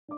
শুভ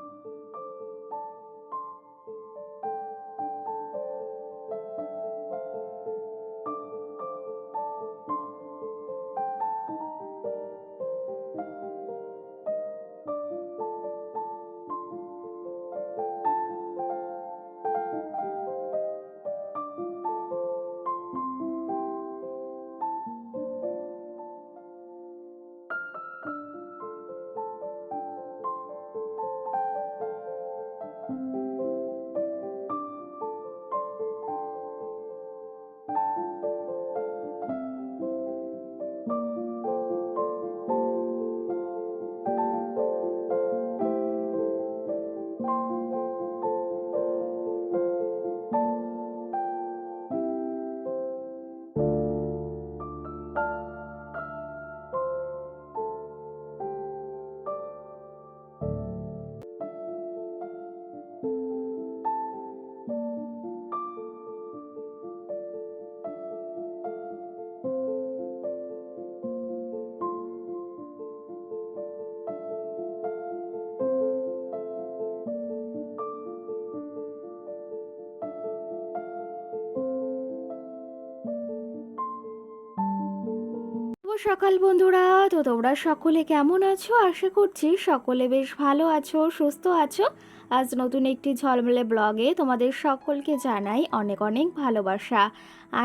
সকাল বন্ধুরা। তো তোমরা সকলে কেমন আছো? আশা করছি সকলে বেশ ভালো আছো, সুস্থ আছো। আজ নতুন একটি ঝলমলে ব্লগে তোমাদের সকলকে জানাই অনেক অনেক ভালোবাসা।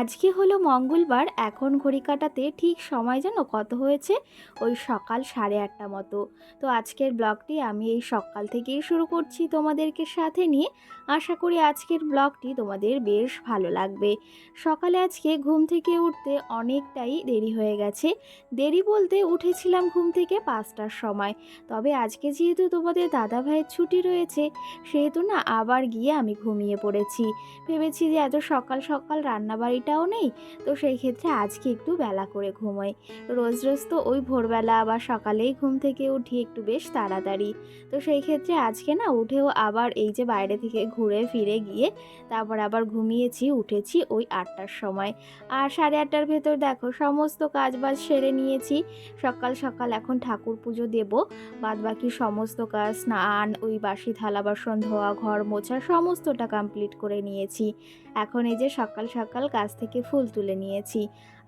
আজকে হলো মঙ্গলবার। এখন ঘড়ি কাটাতে ঠিক সময় যেন কত হয়েছে, ওই সকাল 8:30 মতো। তো আজকের ব্লগটি আমি এই সকাল থেকেই শুরু করছি তোমাদেরকে সাথে নিয়ে। আশা করি আজকের ব্লগটি তোমাদের বেশ ভালো লাগবে। সকালে আজকে ঘুম থেকে উঠতে অনেকটাই দেরি হয়ে গেছে। দেরি বলতে উঠেছিলাম ঘুম থেকে 5টার সময়। তবে আজকে যেহেতু তোমাদের দাদা ভাইয়ের ছুটি রয়েছে, সেহেতু না আবার গিয়ে আমি ঘুমিয়ে পড়েছি। ভেবেছি যে এত সকাল সকাল রান্নাবাড়িটাও নেই, তো সেই ক্ষেত্রে আজকে একটু বেলা করে ঘুমোই। রোজ রোজ তো ওই ভোরবেলা বা সকালেই ঘুম থেকে উঠি একটু বেশ তাড়াতাড়ি। তো সেই ক্ষেত্রে আজকে না উঠেও আবার এই যে বাইরে থেকে ঘুরে ফিরে গিয়ে তারপর আবার ঘুমিয়েছি, উঠেছি ওই 8টার সময়। আর 8:30টার ভেতর দেখো সমস্ত কাজবাজ সেরে নিয়েছি। সকাল সকাল এখন ঠাকুর পুজো দেব। বাদবাকি সমস্ত কাজ, স্নান, ওই বাসি থালা বাসন ধোয়া, ঘর মোছা সমস্তটা কমপ্লিট করে নিয়েছি। এখন এই যে সকাল সকাল গাছ থেকে ফুল তুলে নিয়েছি।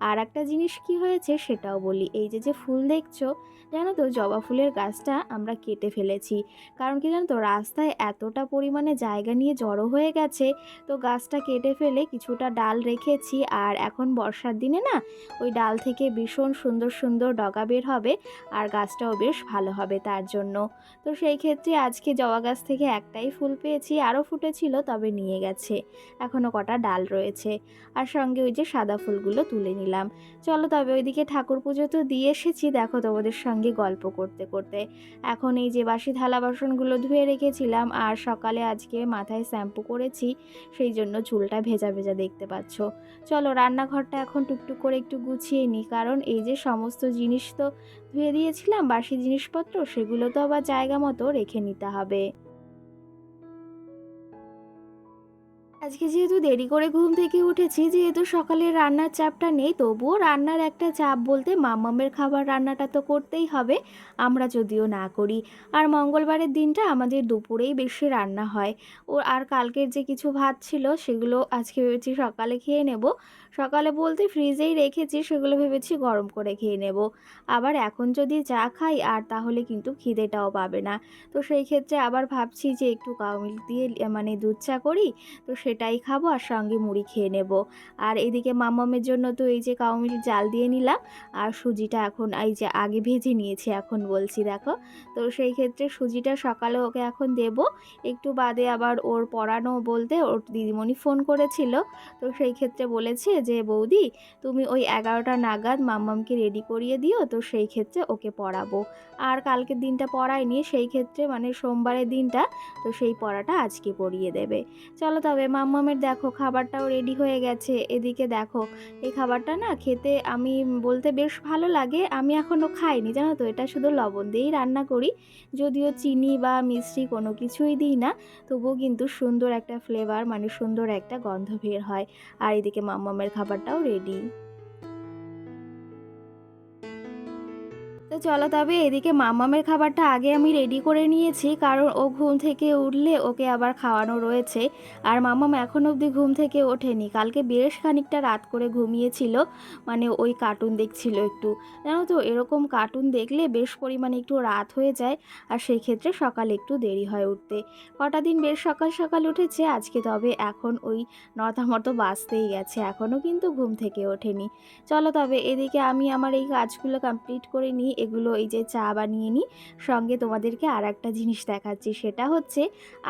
আর একটা জিনিস কি হয়েছে সেটাও বলি। এই যে যে ফুল দেখছো, জানো তো জবা ফুলের গাছটা আমরা কেটে ফেলেছি। কারণ কি জানো তো, রাস্তায় এতটা পরিমাণে জায়গা নিয়ে জড়ো হয়ে গেছে, তো গাছটা কেটে ফেলে কিছুটা ডাল রেখেছি। আর এখন বর্ষার দিনে না ওই ডাল থেকে ভীষণ সুন্দর সুন্দর ডগা বের হবে, আর গাছটাও বেশ ভালো হবে তার জন্য। তো সেই ক্ষেত্রে আজকে জবা গাছ থেকে একটাই ফুল পেয়েছি, আরও ফুটেছিল তবে নিয়ে গেছে। এখনও কটা ডাল রয়েছে। আর সঙ্গে ওই যে সাদা ফুলগুলো তুলে নিলাম। চলো তবে ওইদিকে ঠাকুর পুজো তো দিয়ে এসেছি, দেখো তোমাদের সঙ্গে গল্প করতে করতে। এখন এই যে বাসি থালা বাসনগুলো ধুয়ে রেখেছিলাম, আর সকালে আজকে মাথায় শ্যাম্পু করেছি, সেই জন্য চুলটা ভেজা ভেজা দেখতে পাচ্ছ। চলো রান্নাঘরটা এখন টুকটুক করে একটু গুছিয়ে নিই, কারণ এই যে সমস্ত জিনিস তো ধুয়ে দিয়েছিলাম, বাসি জিনিসপত্র সেগুলো তো আবার জায়গা মতো রেখে নিতে হবে। আজকে যেহেতু দেরি করে ঘুম থেকে উঠেছি, যেহেতু সকালে রান্নার চাপটা নেই, তবুও রান্নার একটা চাপ বলতে মাম্মামের খাবার রান্নাটা তো করতেই হবে, আমরা যদিও না করি। আর মঙ্গলবারের দিনটা আমাদের দুপুরেই বেশি রান্না হয়। ও আর কালকের যে কিছু ভাত ছিল সেগুলো আজকে ভেবেছি সকালে খেয়ে নেব। সকালে বলতে ফ্রিজেই রেখেছি, সেগুলো ভেবেছি গরম করে খেয়ে নেব। আবার এখন যদি চা খাই আর তাহলে কিন্তু খিদেটাও পাবে না। তো সেই ক্ষেত্রে আবার ভাবছি যে একটু কাউ মিল্ক দিয়ে মানে দুধ চা করি, তো সেটাই খাবো আর সঙ্গে মুড়ি খেয়ে নেব। আর এদিকে মাম্মামের জন্য তো এই যে কাউ মিল্ক জাল দিয়ে নিলাম, আর সুজিটা এখন এই যে আগে ভেজে নিয়েছি এখন বলছি দেখো। তো সেই ক্ষেত্রে সুজিটা সকালে ওকে এখন দেব। একটু বাদে আবার ওর পড়ানো বলতে ওর দিদিমণি ফোন করেছিল। তো সেই ক্ষেত্রে বলেছে যে বৌদি তুমি ওই 11টা নাগাদ মাম্মামকে রেডি করিয়ে দিও, তো সেই ক্ষেত্রে ওকে পড়াবো। আর কালকের দিনটা পড়ায়নি, সেই ক্ষেত্রে মানে সোমবারের দিনটা, তো সেই পড়াটা আজকে পড়িয়ে দেবে। চলো তবে মাম্মামের দেখো খাবারটাও রেডি হয়ে গেছে। এদিকে দেখো এই খাবারটা না খেতে আমি বলতে বেশ ভালো লাগে। আমি এখনও খাইনি জানো তো, এটা শুধু লবণ দিয়েই রান্না করি, যদিও চিনি বা মিষ্টি কোনো কিছুই দিই না, তবুও কিন্তু সুন্দর একটা ফ্লেভার মানে সুন্দর একটা গন্ধ বের হয়। আর এদিকে মাম্মামের খাবারটাও রেডি। তো চলো তবে এদিকে মাম্মামের খাবারটা আগে আমি রেডি করে নিয়েছি, কারণ ও ঘুম থেকে উঠলে ওকে আবার খাওয়ানো রয়েছে। আর মাম্মাম এখন অবধি ঘুম থেকে ওঠেনি, কালকে বেশ খানিকটা রাত করে ঘুমিয়েছিল, মানে ওই কার্টুন দেখছিল একটু। জানো তো এরকম কার্টুন দেখলে বেশ পরিমাণে একটু রাত হয়ে যায়, আর সেই ক্ষেত্রে সকালে একটু দেরি হয় উঠতে। কটা দিন বেশ সকাল সকাল উঠেছে আজকে, তবে এখন ওই 9টা মতো বাজতেই গেছে, এখনও কিন্তু ঘুম থেকে ওঠেনি। চলো তবে এদিকে আমি আমার এই কাজগুলো কমপ্লিট করে নিই, এগুলো এই যে চা বানিয়ে নিই। সঙ্গে তোমাদেরকে আর একটা জিনিস দেখাচ্ছি, সেটা হচ্ছে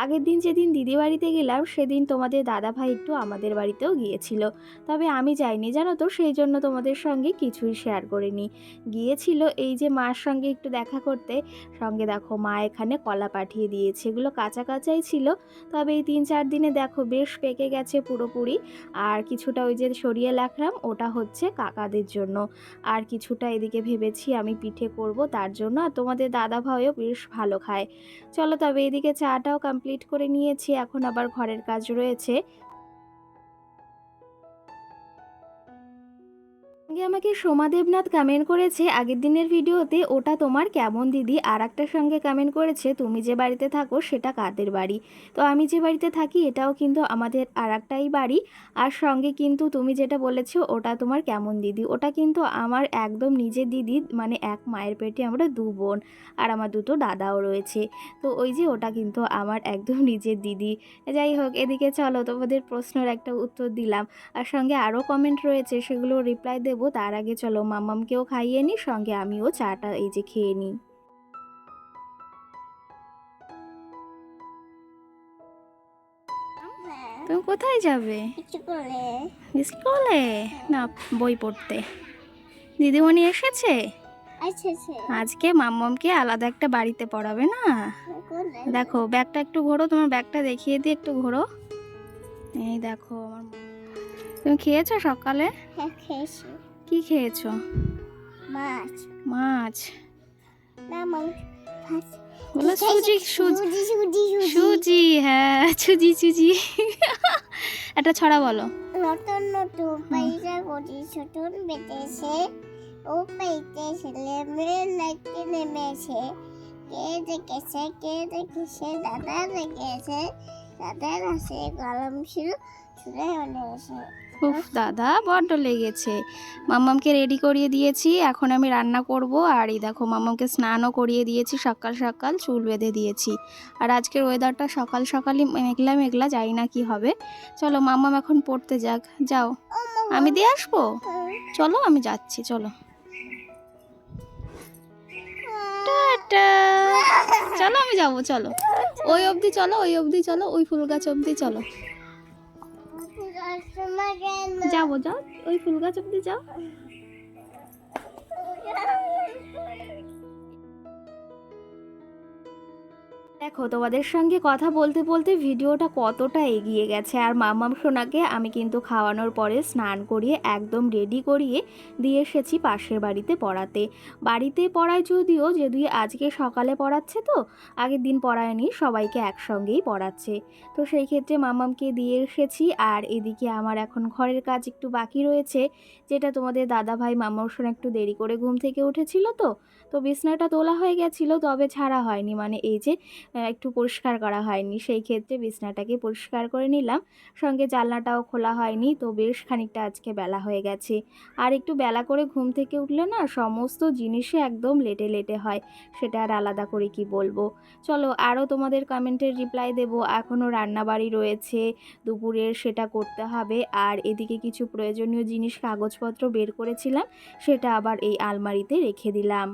আগের দিন যেদিন দিদি বাড়িতে গেলাম সেদিন তোমাদের দাদা ভাই একটু আমাদের বাড়িতেও গিয়েছিল, তবে আমি যাইনি জানো তো, সেই জন্য তোমাদের সঙ্গে কিছুই শেয়ার করিনি। গিয়েছিল এই যে মার সঙ্গে একটু দেখা করতে, সঙ্গে দেখো মা এখানে কলা পাঠিয়ে দিয়েছে, এগুলো কাঁচা কাঁচাই ছিল, তবে এই 3-4 দিনে দেখো বেশ পেকে গেছে পুরোপুরি। আর কিছুটা ওই যে সরিয়ে রাখলাম, ওটা হচ্ছে কাকাদের জন্য, আর কিছুটা এদিকে ভেবেছি আমি পিঠে করব তার জন্য, আর তোমাদের দাদা ভাইও বেশ ভালো খায়। চলো তবে এদিকে চাটাও কমপ্লিট করে নিয়েছি, এখন আবার ঘরের কাজ রয়েছে। সঙ্গে আমাকে সোমা দেবনাথ কমেন্ট করেছে আগের দিনের ভিডিওতে, ওটা তোমার কেমন দিদি। আর একটার সঙ্গে কমেন্ট করেছে তুমি যে বাড়িতে থাকো সেটা কাদের বাড়ি। তো আমি যে বাড়িতে থাকি এটাও কিন্তু আমাদের আর একটাই বাড়ি। আর সঙ্গে কিন্তু তুমি যেটা বলেছো ওটা তোমার কেমন দিদি, ওটা কিন্তু আমার একদম নিজের দিদি, মানে এক মায়ের পেটে আমরা 2 বোন, আর আমার 2টো দাদাও রয়েছে। তো ওই যে ওটা কিন্তু আমার একদম নিজের দিদি। যাই হোক, এদিকে চলো তোমাদের প্রশ্নের একটা উত্তর দিলাম, আর সঙ্গে আরও কমেন্ট রয়েছে সেগুলো রিপ্লাই দেবো, তার আগে চলো মাম্মামকেও খাইয়ে নিই, সঙ্গে আমিও চাটা এই যে খেয়ে নিই। তুমি কোথায় যাবে? স্কুলে না, বই পড়তে। দিদিমণি এসেছে আজকে, মাম্মামকে আলাদা একটা বাড়িতে পড়াবে না। দেখো ব্যাগটা একটু ঘোরো, তোমার ব্যাগটা দেখিয়ে দিই, একটু ঘোরো। এই দেখো আমার। তুমি খেয়েছো সকালে? কি খেয়েছো? মাছ। বলো সুজি, সুজি, হ্যাঁ সুজি সুজি। একটা ছড়া বলো। নতুন নতুন পয়সা কোটি ছোটন বেঁধেছে, ও পাইতে ছেলে মেয়ে নাচতে নেমেছে। কে দেখেছে দাদা দেখেছে, দাদার হাসে কলম ছিল ছুঁড়ে এনেছে। উফ দাদা বড্ড লেগেছে। মাম্মামকে রেডি করিয়ে দিয়েছি, এখন আমি রান্না করব। আর এই দেখো মাম্মামকে স্নানও করিয়ে দিয়েছি, সকাল সকাল চুল বেঁধে দিয়েছি। আর আজকের ওয়েদারটা সকাল সকালই মেঘলা মেঘলা, জানি না কি হবে। চলো মাম্মাম এখন পড়তে যাক, যাও আমি দিয়ে আসবো। চলো আমি যাচ্ছি, চলো টাটা। চলো আমি যাবো, চলো ওই অবধি চলো, ওই অবধি চলো, ওই ফুল গাছ অবধি চলো। যাবো, যাও ওই ফুল গাছ অব্দি যাও। দেখো তোমাদের সঙ্গে কথা বলতে বলতে ভিডিওটা কতটা এগিয়ে গেছে, আর মাম্মাম সোনাকে আমি কিন্তু খাওয়ানোর পরে স্নান করিয়ে একদম রেডি করিয়ে দিয়ে এসেছি পাশের বাড়িতে পড়াতে। বাড়িতে পড়ায় যদিও আজকে সকালে পড়াচ্ছে, তো আগের দিন পড়ায়নি, সবাইকে একসঙ্গেই পড়াচ্ছে। তো সেই ক্ষেত্রে মাম্মামকে দিয়ে এসেছি। আর এদিকে আমার এখন ঘরের কাজ একটু বাকি রয়েছে, যেটা তোমাদের দাদা ভাই মাম্মাম সোনা একটু দেরি করে ঘুম থেকে উঠেছিল, তো বিছনাটা তোলা হয়ে গেছিলো, তবে ছাড়া হয়নি, মানে এই যে একটু পরিষ্কার করা হয়নি, সেই ক্ষেত্রে বিছনাটাকে পরিষ্কার করে নিলাম। সঙ্গে জানলাটাও খোলা হয়নি, তো বেশ খানিকটা আজকে বেলা হয়ে গেছে। আর একটু বেলা করে ঘুম থেকে উঠলে না সমস্ত জিনিসে একদম লেটে লেটে হয়, সেটা আর আলাদা করে কি বলবো। চলো আরও তোমাদের কমেন্টের রিপ্লাই দেবো, এখনও রান্নাবাড়ি রয়েছে দুপুরের, সেটা করতে হবে। আর এদিকে কিছু প্রয়োজনীয় জিনিস কাগজপত্র বের করেছিলাম, সেটা আবার এই আলমারিতে রেখে দিলাম।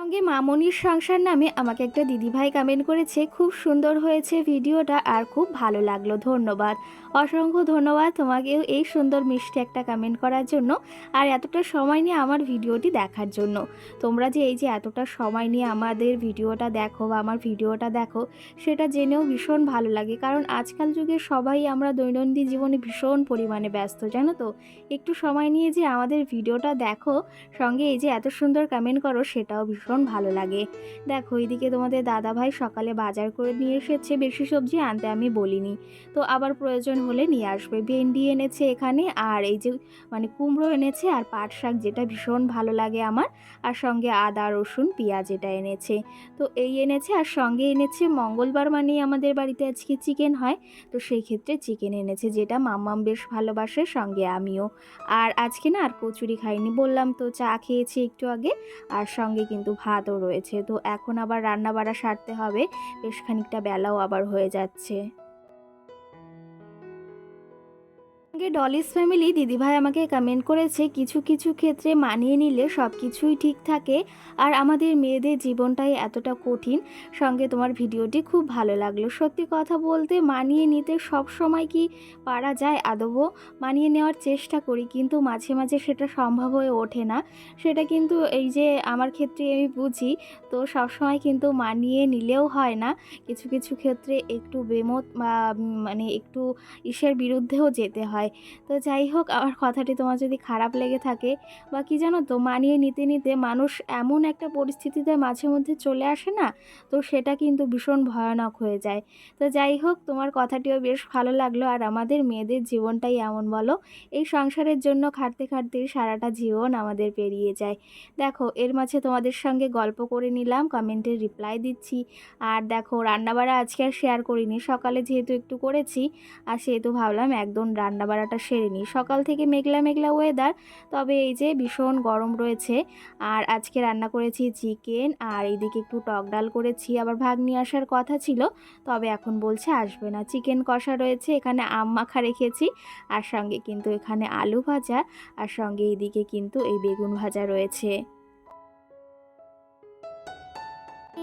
সঙ্গে মামনির সংসার নামে আমাকে একটা দিদিভাই কমেন্ট করেছে, খুব সুন্দর হয়েছে ভিডিওটা আর খুব ভালো লাগলো, ধন্যবাদ। অসংখ্য ধন্যবাদ তোমাকেও এই সুন্দর মিষ্টি একটা কমেন্ট করার জন্য, আর এতটা সময় নিয়ে আমার ভিডিওটি দেখার জন্য। তোমরা যে এই যে এতটা সময় নিয়ে আমাদের ভিডিওটা দেখো বা আমার ভিডিওটা দেখো, সেটা জেনেও ভীষণ ভালো লাগে, কারণ আজকাল যুগে সবাই আমরা দৈনন্দিন জীবনে ভীষণ পরিমাণে ব্যস্ত, জানো তো। একটু সময় নিয়ে যে আমাদের ভিডিওটা দেখো, সঙ্গে এই যে এত সুন্দর কমেন্ট করো, সেটাও ভীষণ ভালো লাগে। দেখো এদিকে তোমাদের দাদাভাই সকালে বাজার করে নিয়ে এসেছে, বেশি সবজি আনতে আমি বলিনি, তো আবার প্রয়োজন হলে নিয়ে আসবে। ভেন্ডি এনেছে এখানে, আর এই যে মানে কুমড়ো এনেছে, আর পাট শাক যেটা ভীষণ ভালো লাগে আমার, আর সঙ্গে আদা রসুন পেঁয়াজ এটা এনেছে। তো এই এনেছে, আর সঙ্গে এনেছে মঙ্গলবার মানেই আমাদের বাড়িতে আজকে চিকেন হয়, তো সেই ক্ষেত্রে চিকেন এনেছে, যেটা মাম্মাম বেশ ভালোবাসে, সঙ্গে আমিও। আর আজকে না আর কচুরি খাইনি, বললাম তো, চা খেয়েছি একটু আগে, আর সঙ্গে কিন্তু ভাতও রয়েছে। তো এখন আবার রান্না বাড়া সারতে হবে, বেশ খানিকটা বেলাও আবার হয়ে যাচ্ছে। ডলিস ফ্যামিলি দিদিভাই আমাকে কমেন্ট করেছে, কিছু কিছু ক্ষেত্রে মানিয়ে নিলে সব কিছুই ঠিক থাকে, আর আমাদের মেয়েদের জীবনটাই এতটা কঠিন। সঙ্গে তোমার ভিডিওটি খুব ভালো লাগলো। সত্যি কথা বলতে মানিয়ে নিতে সব সময় কি পারা যায়? আদৌ মানিয়ে নেওয়ার চেষ্টা করি, কিন্তু মাঝে মাঝে সেটা সম্ভব হয়ে ওঠে না। সেটা কিন্তু এই যে আমার ক্ষেত্রে আমি বুঝি, তো সবসময় কিন্তু মানিয়ে নিলেও হয় না, কিছু কিছু ক্ষেত্রে একটু বেমত বা মানে একটু ইসের বিরুদ্ধেও যেতে হয়। তো যাই হোক, আমার কথাটি তোমার যদি খারাপ লেগে থাকে বা কি জানো তো, মানিয়ে নিতে নিতে মানুষ এমন একটা পরিস্থিতিতে মাঝে মধ্যে চলে আসে না, তো সেটা কিন্তু ভীষণ ভয়ানক হয়ে যায়। তো যাই হোক, তোমার কথাটিও বেশ ভালো লাগলো। আর আমাদের মেয়েদের জীবনটাই এমন বলো, এই সংসারের জন্য খাটতে খাটতেই সারাটা জীবন আমাদের পেরিয়ে যায়। দেখো এর মাঝে তোমাদের সঙ্গে গল্প করে নিলাম, কমেন্টের রিপ্লাই দিচ্ছি। আর দেখো রান্নাবাড়া আজকে আর শেয়ার করিনি, সকালে যেহেতু একটু করেছি, আর সেহেতু ভাবলাম একদম রান্নাবাড়াটা সেরে নিই। সকাল থেকে মেঘলা মেঘলা ওয়েদার, তবে এই যে ভীষণ গরম রয়েছে। আর আজকে রান্না করেছি চিকেন, আর এইদিকে একটু টক ডাল করেছি, আবার ভাগ্নি আসার কথা ছিল, তবে এখন বলছে আসবে না। চিকেন কষা রয়েছে, এখানে আম মাখা রেখেছি, আর সঙ্গে কিন্তু এখানে আলু ভাজা, আর সঙ্গে এইদিকে কিন্তু এই বেগুন ভাজা রয়েছে।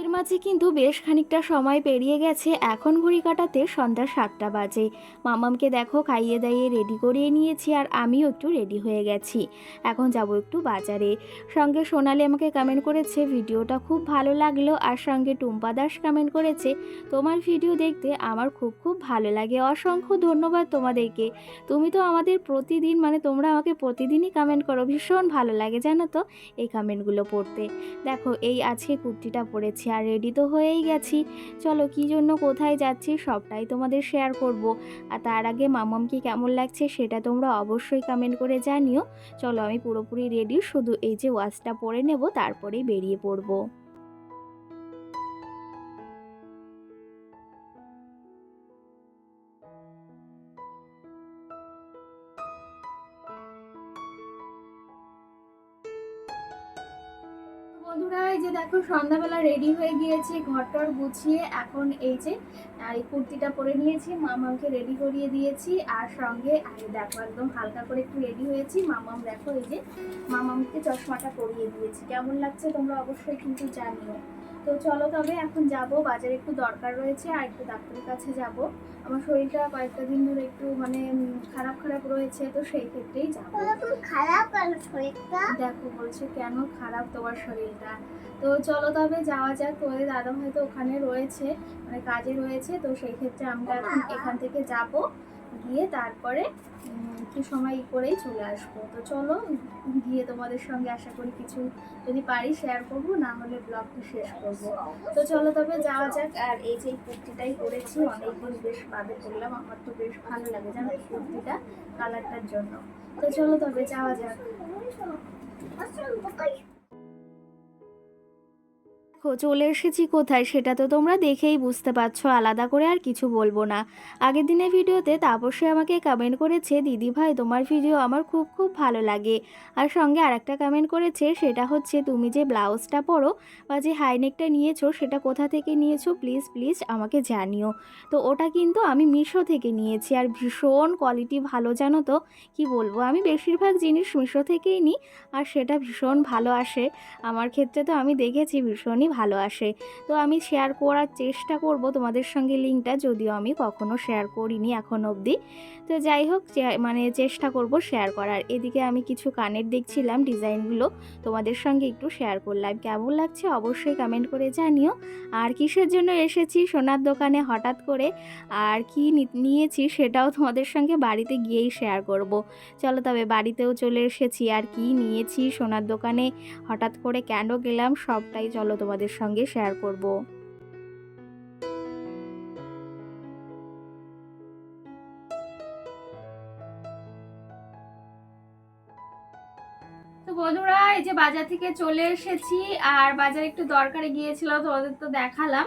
এর মাঝে কিন্তু বেশ খানিকটা সময় পেরিয়ে গেছে, এখন ঘড়ি কাটাতে সন্ধ্যা 7টা বাজে। মামামকে দেখো খাইয়ে দাইয়ে রেডি করিয়ে নিয়েছি, আর আমিও একটু রেডি হয়ে গেছি। এখন যাব একটু বাজারে। সঙ্গে সোনালি আমাকে কমেন্ট করেছে ভিডিওটা খুব ভালো লাগলো, আর সঙ্গে টুম্পা দাস কমেন্ট করেছে তোমার ভিডিও দেখতে আমার খুব খুব ভালো লাগে। অসংখ্য ধন্যবাদ তোমাদেরকে, তুমি তো আমাদের প্রতিদিন, মানে তোমরা আমাকে প্রতিদিনই কমেন্ট করো, ভীষণ ভালো লাগে জানো তো এই কমেন্টগুলো পড়তে। দেখো এই আজকে কুর্তিটা পরেছি, আর রেডি তো হয়েই গেছি। চলো কী জন্য কোথায় যাচ্ছি সবটাই তোমাদের শেয়ার করব। আর তার আগে মামামকে কেমন লাগছে সেটা তোমরা অবশ্যই কমেন্ট করে জানিও। চলো আমি পুরোপুরি রেডি, শুধু এই যে ওয়াচটা পরে নেব, তারপরেই বেরিয়ে পড়বো। বন্ধুরা এই যে দেখো সন্ধ্যাবেলা রেডি হয়ে গিয়েছি, ঘরটর গুছিয়ে এখন এই যে এই কুর্তিটা পরে নিয়েছি, মামামকে রেডি করিয়ে দিয়েছি, আর সঙ্গে আর দেখো একদম হালকা করে একটু রেডি হয়েছি। মামাম দেখো এই যে মামামকে চশমাটা পরিয়ে দিয়েছি, কেমন লাগছে তোমরা অবশ্যই কিন্তু জানিও। তো চলো তবে এখন যাব বাজারে, একটু দরকার রয়েছে, আর একটু ডাক্তারের কাছে যাব। আমার শরীরটা কয়েকটা দিন ধরে একটু মানে খারাপ খারাপ রয়েছে, তো সেই ক্ষেত্রেই যাবো। খারাপ কেন শরীরটা? দেখো বলছে কেন খারাপ তোমার শরীরটা। তো চলো তবে যাওয়া যাক, তোদের দাদা হয়তো ওখানে রয়েছে, মানে কাজে রয়েছে, তো সেই ক্ষেত্রে আমরা এখন এখান থেকে যাব, গিয়ে তারপরে একটু সময় করেই চলে আসবো। তো চলো গিয়ে তোমাদের সঙ্গে আশা করি কিছু যদি পারি শেয়ার করবো, না হলে ব্লগটি শেষ করব। তো চলো তবে যাওয়া যাক। আর এই যে কুর্তিটাই পরেছি, অনেকদিন বেশ বাদে করলাম, আমার তো বেশ ভালো লাগে জানো এই কুর্তিটা, কালারটার জন্য। তো চলো তবে যাওয়া যাক। চলে এসেছি কোথায় সেটা তো তোমরা দেখেই বুঝতে পারছো, আলাদা করে আর কিছু বলবো না। আগের দিনের ভিডিওতে তাপসী আমাকে কমেন্ট করেছে দিদি ভাই তোমার ভিডিও আমার খুব খুব ভালো লাগে, আর সঙ্গে আরেকটা কমেন্ট করেছে, সেটা হচ্ছে তুমি যে ব্লাউজটা পরো বা যে হাইনেকটা নিয়েছো সেটা কোথা থেকে নিয়েছো প্লিজ প্লিজ আমাকে জানিও। তো ওটা কিন্তু আমি মিশো থেকে নিয়েছি, আর ভীষণ কোয়ালিটি ভালো জানো তো, কি বলবো, আমি বেশিরভাগ জিনিস মিশো থেকেই নিই, আর সেটা ভীষণ ভালো আসে আমার ক্ষেত্রে। তো আমি দেখেছি ভীষণই ভালো আসে। তো আমি শেয়ার করার চেষ্টা করব তোমাদের সঙ্গে লিঙ্কটা, যদিও আমি কখনো শেয়ার করিনি এখন অবধি। তো যাই হোক, মানে চেষ্টা করব শেয়ার করার। এদিকে আমি কিছু কানের দেখছিলাম, ডিজাইনগুলো তোমাদের সঙ্গে একটু শেয়ার করলাম। কেমন লাগছে অবশ্যই কমেন্ট করে জানিও। আর কিসের জন্য এসেছি সোনার দোকানে হঠাৎ করে, আর কি নিয়েছি সেটাও তোমাদের সঙ্গে বাড়িতে গিয়েই শেয়ার করব। চলো তবে বাড়িতেও চলে এসেছি, আর কি নিয়েছি সোনার দোকানে হঠাৎ করে কেন গেলাম সবটাই চলো তোমাদের সঙ্গে শেয়ার করব। তো বন্ধুরা, এই যে বাজার থেকে চলে এসেছি, আর বাজারে একটু দরকারে গিয়েছিল, তোমাদের তো দেখালাম।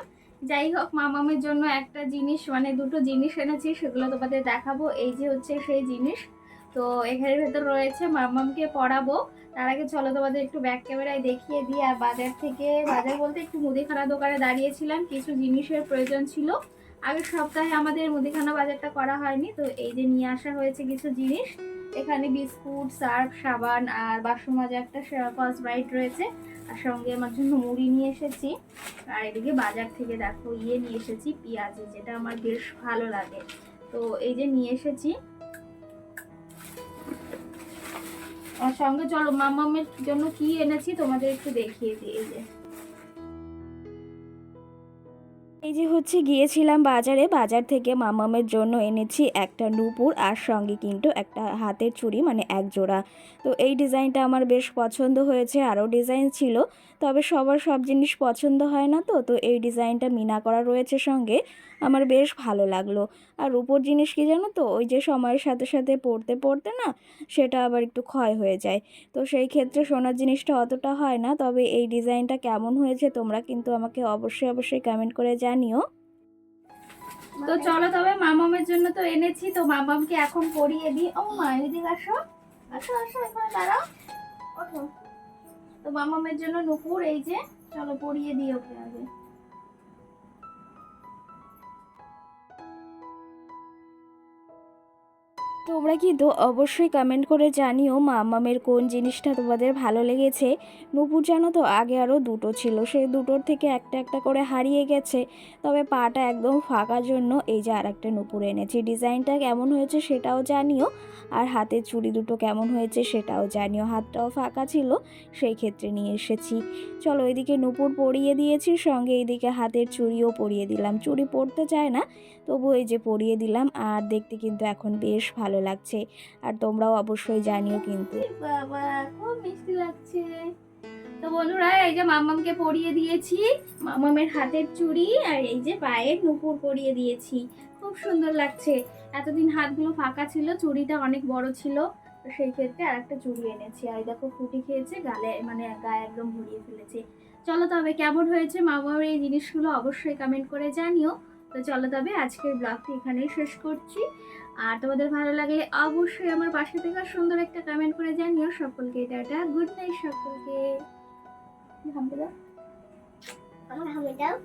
যাই হোক, মামামের জন্য একটা জিনিস, মানে দুটো জিনিস এনেছি, সেগুলো তোমাদের দেখাবো। এই যে হচ্ছে সেই জিনিস। তো এখানের ভেতর রয়েছে, মামামকে পরাবো। তার আগে চলো তোমাদের একটু ব্যাক ক্যামেরায় দেখিয়ে দিই। আর বাজার বলতে একটু মুদিখানা দোকানে দাঁড়িয়েছিলাম, কিছু জিনিসের প্রয়োজন ছিল। আগের সপ্তাহে আমাদের মুদিখানা বাজারটা করা হয়নি, তো এই যে নিয়ে আসা হয়েছে কিছু জিনিস। এখানে বিস্কুট, সার্ফ, সাবান আর বাসন মাজা একটা স্কচব্রাইট রয়েছে। আর সঙ্গে আমার জন্য মুড়ি নিয়ে এসেছি। আর এদিকে বাজার থেকে দেখো নিয়ে এসেছি পেঁয়াজ, যেটা আমার বেশ ভালো লাগে। তো এই যে নিয়ে এসেছি। আর সঙ্গে চলো মামামের জন্য কি এনেছি তোমাদের একটু দেখিয়ে দিই। এই যে হচ্ছে গিয়েছিলাম বাজারে, বাজার থেকে মামামের জন্য এনেছি একটা নূপুর, আর সঙ্গে কিন্তু একটা হাতের চুড়ি, মানে এক জোড়া। তো এই ডিজাইনটা আমার বেশ পছন্দ হয়েছে। আরও ডিজাইন ছিল, তবে সবার সব জিনিস পছন্দ হয় না। তো তো এই ডিজাইনটা মিনা করা রয়েছে সঙ্গে, আমার বেশ ভালো লাগলো। আর রূপোর জিনিস কি জানো তো, ওই যে সময়ের সাথে সাথে পড়তে পড়তে না সেটা আবার একটু ক্ষয় হয়ে যায়। তো সেই ক্ষেত্রে সোনার জিনিসটা অতটা হয় না। তবে এই ডিজাইনটা কেমন হয়েছে তোমরা কিন্তু আমাকে অবশ্যই কমেন্ট করে জানিও। তো চলো তবে মামামের জন্য তো এনেছি, তো মামামকে এখন পরিয়ে দিই। ও মা, এদিকে আসো, আসো আসো, এখানে দাঁড়াও, ওঠো। তো মামামের জন্য নুপুর, এই যে চলো পরিয়ে দিই ওকে আগে। তোমরা কিন্তু অবশ্যই কমেন্ট করে জানিও মামামের কোন জিনিসটা তোমাদের ভালো লেগেছে। নূপুর জানো তো আগে আরও দুটো ছিল, সেই দুটোর থেকে একটা একটা করে হারিয়ে গেছে। তবে পাটা একদম ফাঁকার জন্য এই যে আর একটা নূপুর এনেছি। ডিজাইনটা কেমন হয়েছে সেটাও জানিও, আর হাতের চুড়ি দুটো কেমন হয়েছে সেটাও জানিও। হাতটাও ফাঁকা ছিল, সেই ক্ষেত্রে নিয়ে এসেছি। চলো, এদিকে নূপুর পরিয়ে দিয়েছি, সঙ্গে এইদিকে হাতের চুড়িও পরিয়ে দিলাম। চুড়ি পরতে চায় না, তবু এই যে পরিয়ে দিলাম। আর দেখতে কিন্তু এখন বেশ ভালো লাগছে, আর তোমরাও অবশ্যই জানিও কিন্তু। বাবা, খুব মিষ্টি লাগছে। তো বন্ধুরা, এই যে মামামকে পরিয়ে দিয়েছি, মামামের হাতের চুড়ি আর এই যে পায়ের নুপুর পরিয়ে দিয়েছি। খুব সুন্দর লাগছে। এতদিন হাতগুলো ফাঁকা ছিল, চুড়িটা অনেক বড় ছিল, তো সেই ক্ষেত্রে আর একটা চুড়ি এনেছি। আর দেখো ফুটি খেয়েছে গালে, মানে গায়ে একদম ভরিয়ে ফেলেছে। চলো তবে কেমন হয়েছে মামামের এই জিনিসগুলো অবশ্যই কমেন্ট করে জানিও। তো চলো তবে আজকের ব্লগটি এখানেই শেষ করছি। আর তোমাদের ভালো লাগলে অবশ্যই আমার পাশে থেকে সুন্দর একটা কমেন্ট করে জানিও। সকলকে টাটা, গুড নাইট সকলকে। হামদা আমার হামে দাও।